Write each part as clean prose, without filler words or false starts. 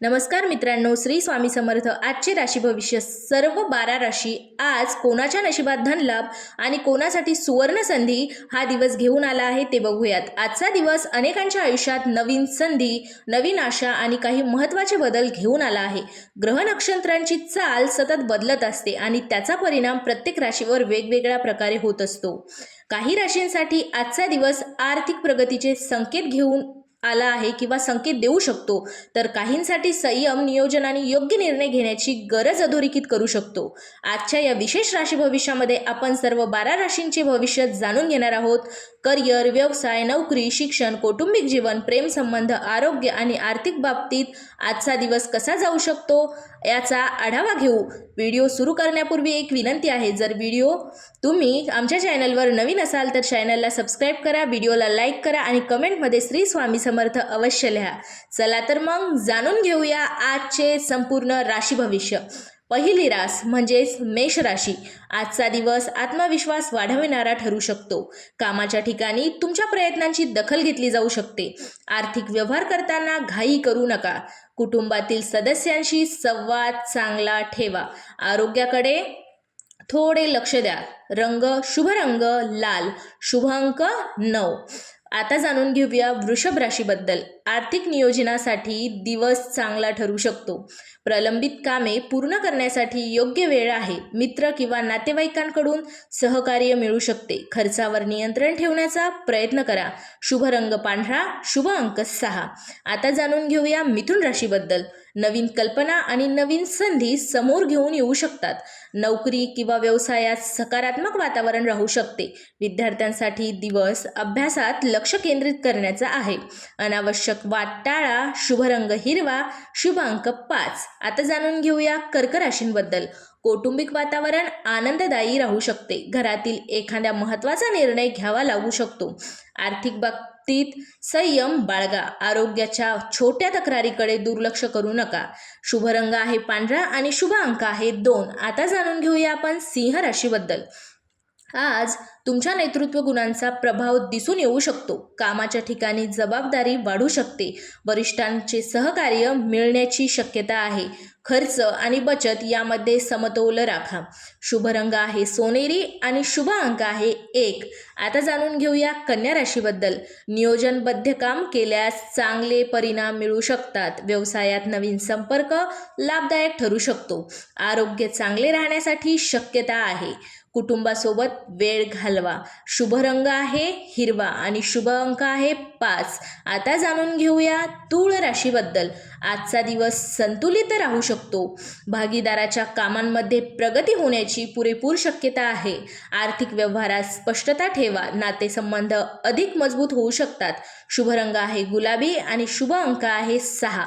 नमस्कार मित्रांनो, श्री स्वामी समर्थ। आजचे राशी भविष्य सर्व 12 राशी आज कोणाच्या नशिबात धनलाभ आणि कोणासाठी सुवर्ण संधी हा दिवस घेऊन आला आहे ते बघूयात। आजचा दिवस अनेकांच्या आयुष्यात नवीन संधी, नवीन आशा आणि काही महत्त्वाचे बदल घेऊन आला आहे। ग्रह नक्षत्रांची चाल सतत बदलत असते आणि त्याचा परिणाम प्रत्येक राशीवर वेगवेगळ्या प्रकारे होत असतो। काही राशींसाठी आजचा दिवस आर्थिक प्रगतीचे संकेत घेऊन आला आहे किंवा संकेत देऊ शकतो, तर काहींसाठी संयम, नियोजन आणि योग्य निर्णय घेण्याची गरज अधोरेखित करू शकतो। आजच्या या विशेष राशी भविष्यामध्ये आपण सर्व 12 राशींचे भविष्य जाणून घेणार आहोत। करिअर, व्यवसाय, नोकरी, शिक्षण, कौटुंबिक जीवन, प्रेम संबंध, आरोग्य आणि आर्थिक बाबतीत आजचा दिवस कसा जाऊ शकतो याचा आढावा घेऊ। व्हिडिओ सुरू करण्यापूर्वी एक विनंती आहे, जर तुम्ही आमच्या चॅनलवर नवीन असाल तर चॅनलला सबस्क्राईब करा, व्हिडिओला लाईक करा आणि कमेंटमध्ये श्री स्वामी समर्थ अवश्य लिहा। चला तर मग जाणून घेऊया आजचे संपूर्ण राशी भविष्य। पहिली रास म्हणजेच मेष राशी। आजचा दिवस आत्मविश्वास वाढविणारा ठरू शकतो। कामाच्या ठिकाणी तुमच्या प्रयत्नांची दखल घेतली जाऊ शकते। आर्थिक व्यवहार करताना घाई करू नका। कुटुंबातील सदस्यांशी संवाद चांगला ठेवा। आरोग्याकडे थोडे लक्ष द्या। शुभ रंग लाल, शुभ अंक 9। आता जाणून घेऊया वृषभ राशीबद्दल। आर्थिक नियोजनासाठी दिवस चांगला ठरू शकतो। प्रलंबित कामे पूर्ण करण्यासाठी योग्य वेळ आहे। मित्र किंवा नातेवाईकांकडून सहकार्य मिळू शकते। खर्चावर नियंत्रण ठेवण्याचा प्रयत्न करा। शुभ रंग पांढरा, शुभ अंक 6। आता जाणून घेऊया मिथुन राशीबद्दल। नवीन कल्पना आणि नवीन संधी समोर घेऊन येऊ शकतात। नोकरी किंवा व्यवसायात सकारात्मक वातावरण राहू शकते। विद्यार्थ्यांसाठी दिवस अभ्यासात लक्ष केंद्रित करण्याचा आहे। अनावश्यक वाद टाळा। शुभ रंग हिरवा, शुभ अंक 5। आता जाणून घेऊया कर्क राशींबद्दल। कौटुंबिक वातावरण आनंददायी राहू शकते। घरातील एखाद्या महत्त्वाचा निर्णय घ्यावा लागू शकतो। आर्थिक बाबतीत संयम बाळगा। आरोग्याच्या छोट्या तक्रारीकडे दुर्लक्ष करू नका। शुभ रंग आहे पांढरा आणि शुभ अंक आहे 2। आता जाणून घेऊया आपण सिंह राशीबद्दल। आज तुमच्या नेतृत्व गुणांचा प्रभाव दिसून येऊ शकतो। कामाच्या ठिकाणी जबाबदारी वाढू शकते। वरिष्ठांचे सहकार्य मिळण्याची शक्यता आहे। खर्च आणि बचत यामध्ये समतोल राखा। शुभ रंग आहे सोनेरी आणि शुभ अंक आहे 1। आता जाणून घेऊया कन्या राशीबद्दल। नियोजनबद्ध काम केल्यास चांगले परिणाम मिळू शकतात। व्यवसायात नवीन संपर्क लाभदायक ठरू शकतो। आरोग्य चांगले राहण्यासाठी शक्यता आहे। कुटुंबासोबत वेळ घालवा। शुभ रंग आहे हिरवा आणि शुभ अंक आहे 5। आता जाणून घेऊया तूळ राशीबद्दल। आजचा दिवस संतुलित राहू शकतो। भागीदाराच्या कामांमध्ये प्रगती होण्याची पुरेपूर शक्यता आहे। आर्थिक व्यवहारात स्पष्टता ठेवा। नातेसंबंध अधिक मजबूत होऊ शकतात। शुभ रंग आहे गुलाबी आणि शुभ अंक आहे 6।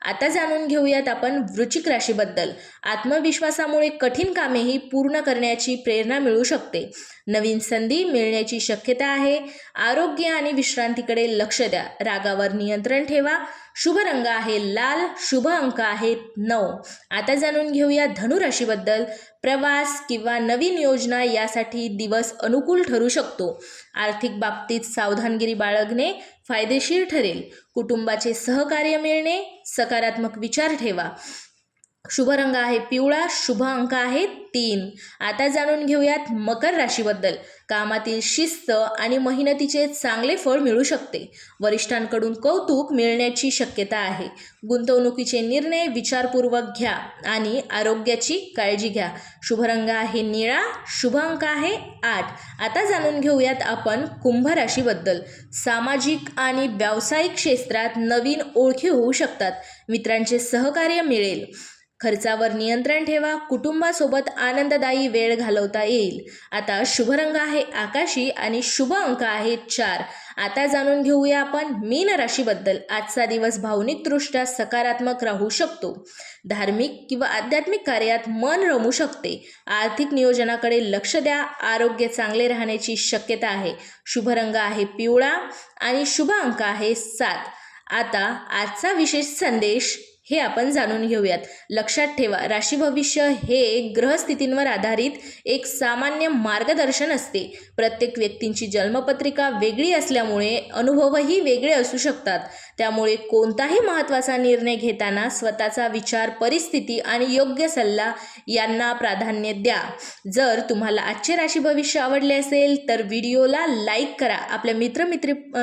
आता जाणून घेऊयात आपण वृश्चिक राशीबद्दल। आत्मविश्वासामुळे कठीण कामेही पूर्ण करण्याची प्रेरणा मिळू शकते। नवीन संधी मिळण्याची शक्यता आहे। आरोग्य आणि विश्रांतीकडे लक्ष द्या। रागावर नियंत्रण ठेवा। शुभ रंग आहे लाल, शुभ अंक आहे 9। आता जाणून घेऊया धनु राशीबद्दल। प्रवास किंवा नवीन योजना यासाठी दिवस अनुकूल ठरू शकतो। आर्थिक बाबतीत सावधानगिरी बाळगणे फायदेशीर ठरेल। कुटुंबाचे सहकार्य मिळणे, सकारात्मक विचार ठेवा। शुभ रंग आहे पिवळा, शुभ अंक आहे 3। आता जाणून घेऊयात मकर राशीबद्दल। कामातील शिस्त आणि मेहनतीचे चांगले फळ मिळू शकते। वरिष्ठांकडून कौतुक मिळण्याची शक्यता आहे। गुंतवणुकीचे निर्णय विचारपूर्वक घ्या आणि आरोग्याची काळजी घ्या। शुभ रंग आहे निळा, शुभ अंक आहे 8। आता जाणून घेऊयात आपण कुंभ राशीबद्दल। सामाजिक आणि व्यावसायिक क्षेत्रात नवीन ओळखी होऊ शकतात। मित्रांचे सहकार्य मिळेल। खर्चावर नियंत्रण ठेवा। कुटुंबासोबत आनंददायी वेळ घालवता येईल। आता शुभ रंग आहे आकाशी आणि शुभ अंक आहे 4। आता जाणून घेऊया आपण मीन राशीबद्दल। आजचा दिवस भावनिकदृष्ट्या सकारात्मक राहू शकतो। धार्मिक किंवा आध्यात्मिक कार्यात मन रमू शकते। आर्थिक नियोजनाकडे लक्ष द्या। आरोग्य चांगले राहण्याची शक्यता आहे। शुभ रंग आहे पिवळा आणि शुभ अंक आहे 7। आता आजचा विशेष संदेश हे आपण जाणून घेऊयात। लक्षात ठेवा, राशी भविष्य हे ग्रहस्थितींवर आधारित एक सामान्य मार्गदर्शन असते। प्रत्येक व्यक्तींची जन्मपत्रिका वेगळी असल्यामुळे अनुभवही वेगळे असू शकतात। त्यामुळे कोणताही महत्त्वाचा निर्णय घेताना स्वतःचा विचार, परिस्थिती आणि योग्य सल्ला यांना प्राधान्य द्या. जर तुम्हाला आजचे राशी भविष्य आवडले असेल तर व्हिडिओला लाईक करा. आपल्या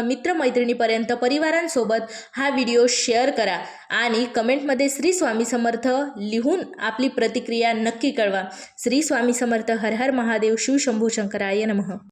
मित्रमैत्रिणीपर्यंत, परिवारांसोबत हा व्हिडिओ शेअर करा आणि कमेंटमध्ये श्री स्वामी समर्थ लिहून आपली प्रतिक्रिया नक्की कळवा. श्री स्वामी समर्थ. हर हर महादेव. शिव शंभू शंकराय नमः.